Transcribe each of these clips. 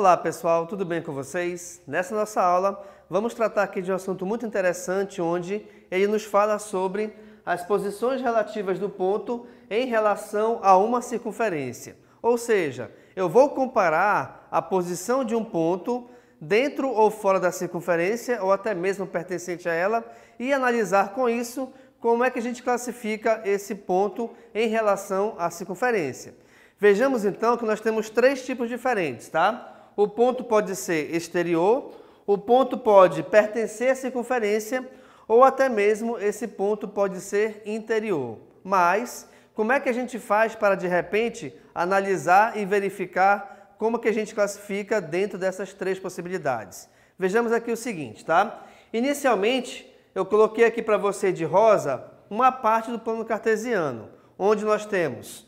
Olá pessoal, tudo bem com vocês? Nessa nossa aula vamos tratar aqui de um assunto muito interessante onde ele nos fala sobre as posições relativas do ponto em relação a uma circunferência. Ou seja, eu vou comparar a posição de um ponto dentro ou fora da circunferência ou até mesmo pertencente a ela e analisar com isso como é que a gente classifica esse ponto em relação à circunferência. Vejamos então que nós temos três tipos diferentes, tá? O ponto pode ser exterior, o ponto pode pertencer à circunferência ou até mesmo esse ponto pode ser interior. Mas como é que a gente faz para de repente analisar e verificar como que a gente classifica dentro dessas três possibilidades? Vejamos aqui o seguinte, tá? Inicialmente eu coloquei aqui para você de rosa uma parte do plano cartesiano, onde nós temos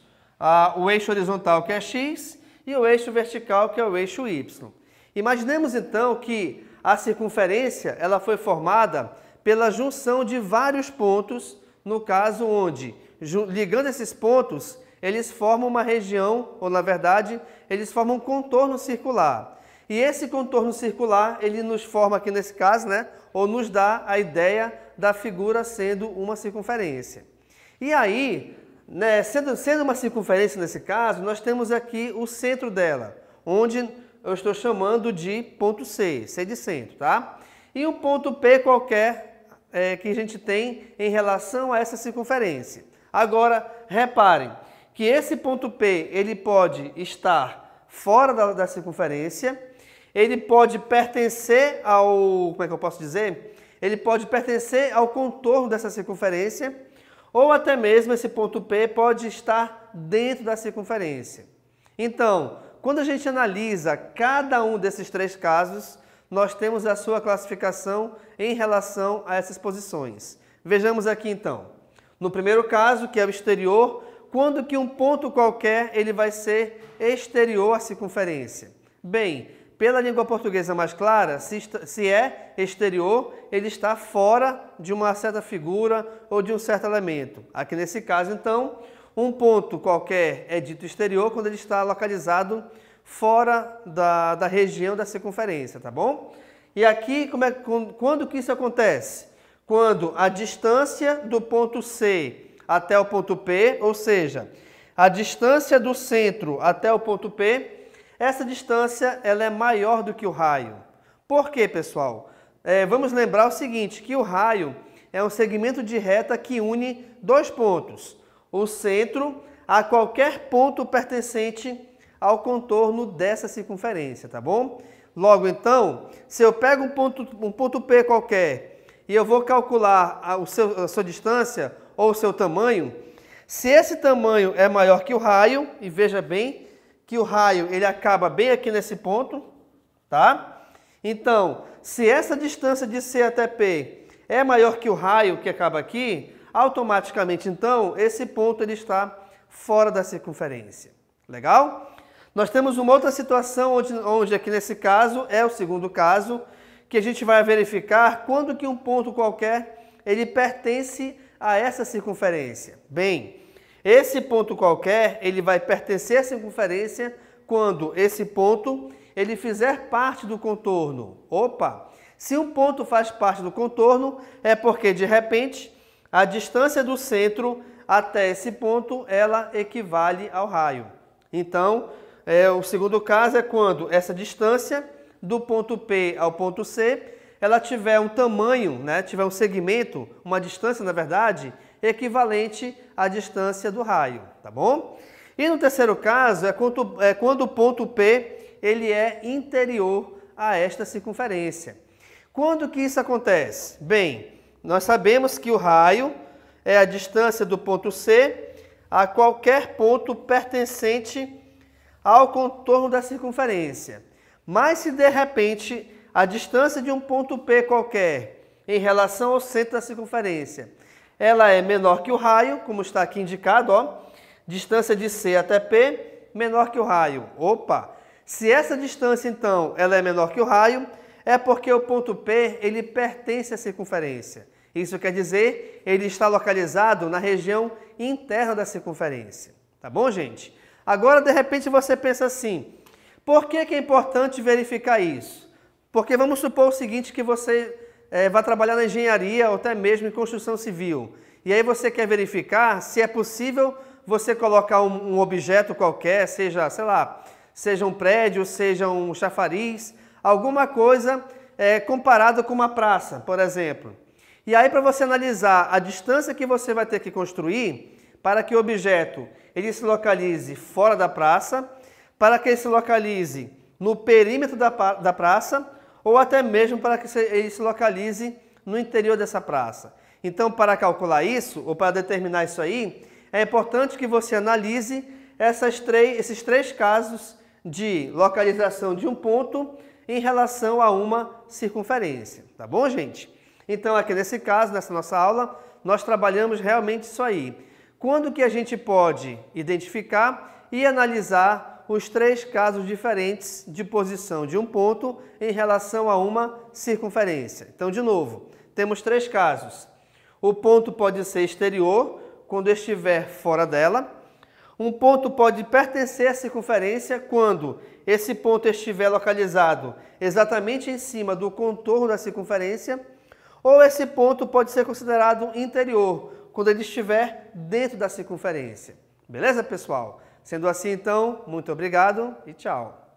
o eixo horizontal que é x e o eixo vertical que é o eixo y. Imaginemos então que a circunferência ela foi formada pela junção de vários pontos, no caso onde, ligando esses pontos, eles formam uma região, ou na verdade, eles formam um contorno circular. E esse contorno circular, ele nos forma aqui nesse caso, né, ou nos dá a ideia da figura sendo uma circunferência. E aí, né, sendo uma circunferência nesse caso, nós temos aqui o centro dela, onde eu estou chamando de ponto C, C de centro, tá? E um ponto P qualquer que a gente tem em relação a essa circunferência. Agora, reparem que esse ponto P, ele pode estar fora da circunferência, ele pode pertencer ao, como é que eu posso dizer? Ele pode pertencer ao contorno dessa circunferência, ou até mesmo esse ponto P pode estar dentro da circunferência. Então, quando a gente analisa cada um desses três casos, nós temos a sua classificação em relação a essas posições. Vejamos aqui então. No primeiro caso, que é o exterior, quando que um ponto qualquer ele vai ser exterior à circunferência? Bem, pela língua portuguesa mais clara, se é exterior, ele está fora de uma certa figura ou de um certo elemento. Aqui nesse caso, então, um ponto qualquer é dito exterior quando ele está localizado fora da região da circunferência, tá bom? E aqui, quando que isso acontece? Quando a distância do ponto C até o ponto P, ou seja, a distância do centro até o ponto P, essa distância ela é maior do que o raio. Por quê, pessoal? Vamos lembrar o seguinte, que o raio é um segmento de reta que une dois pontos. O centro a qualquer ponto pertencente ao contorno dessa circunferência, tá bom? Logo, então, se eu pego um ponto P qualquer e eu vou calcular a sua distância ou o seu tamanho, se esse tamanho é maior que o raio, e veja bem, que o raio ele acaba bem aqui nesse ponto, tá? Então, se essa distância de C até P é maior que o raio que acaba aqui, automaticamente então esse ponto ele está fora da circunferência. Legal? Nós temos uma outra situação onde aqui nesse caso é o segundo caso, que a gente vai verificar quando que um ponto qualquer ele pertence a essa circunferência. Bem, esse ponto qualquer, ele vai pertencer à circunferência quando esse ponto ele fizer parte do contorno. Opa! Se um ponto faz parte do contorno, é porque, de repente, a distância do centro até esse ponto, ela equivale ao raio. Então, o segundo caso é quando essa distância do ponto P ao ponto C, ela tiver um tamanho, né, tiver um segmento, uma distância, na verdade, equivalente à distância do raio, tá bom? E no terceiro caso é quando o ponto P ele é interior a esta circunferência. Quando que isso acontece? Bem, nós sabemos que o raio é a distância do ponto C a qualquer ponto pertencente ao contorno da circunferência. Mas se de repente a distância de um ponto P qualquer em relação ao centro da circunferência ela é menor que o raio, como está aqui indicado, ó, distância de C até P menor que o raio. Opa! Se essa distância, então, ela é menor que o raio, é porque o ponto P, ele pertence à circunferência. Isso quer dizer, ele está localizado na região interna da circunferência. Tá bom, gente? Agora, de repente, você pensa assim, Por que é importante verificar isso? Porque vamos supor o seguinte, que você vai trabalhar na engenharia ou até mesmo em construção civil. E aí você quer verificar se é possível você colocar um objeto qualquer, seja, sei lá, seja um prédio, seja um chafariz, alguma coisa comparado com uma praça, por exemplo. E aí, para você analisar a distância que você vai ter que construir para que o objeto ele se localize fora da praça, para que ele se localize no perímetro da praça, ou até mesmo para que ele se localize no interior dessa praça. Então, para calcular isso, ou para determinar isso aí, é importante que você analise esses três casos de localização de um ponto em relação a uma circunferência. Tá bom, gente? Então, aqui nesse caso, nessa nossa aula, nós trabalhamos realmente isso aí. Quando que a gente pode identificar e analisar os três casos diferentes de posição de um ponto em relação a uma circunferência. Então, de novo, temos três casos. O ponto pode ser exterior, quando estiver fora dela. Um ponto pode pertencer à circunferência quando esse ponto estiver localizado exatamente em cima do contorno da circunferência. Ou esse ponto pode ser considerado interior, quando ele estiver dentro da circunferência. Beleza, pessoal? Sendo assim, então, muito obrigado e tchau!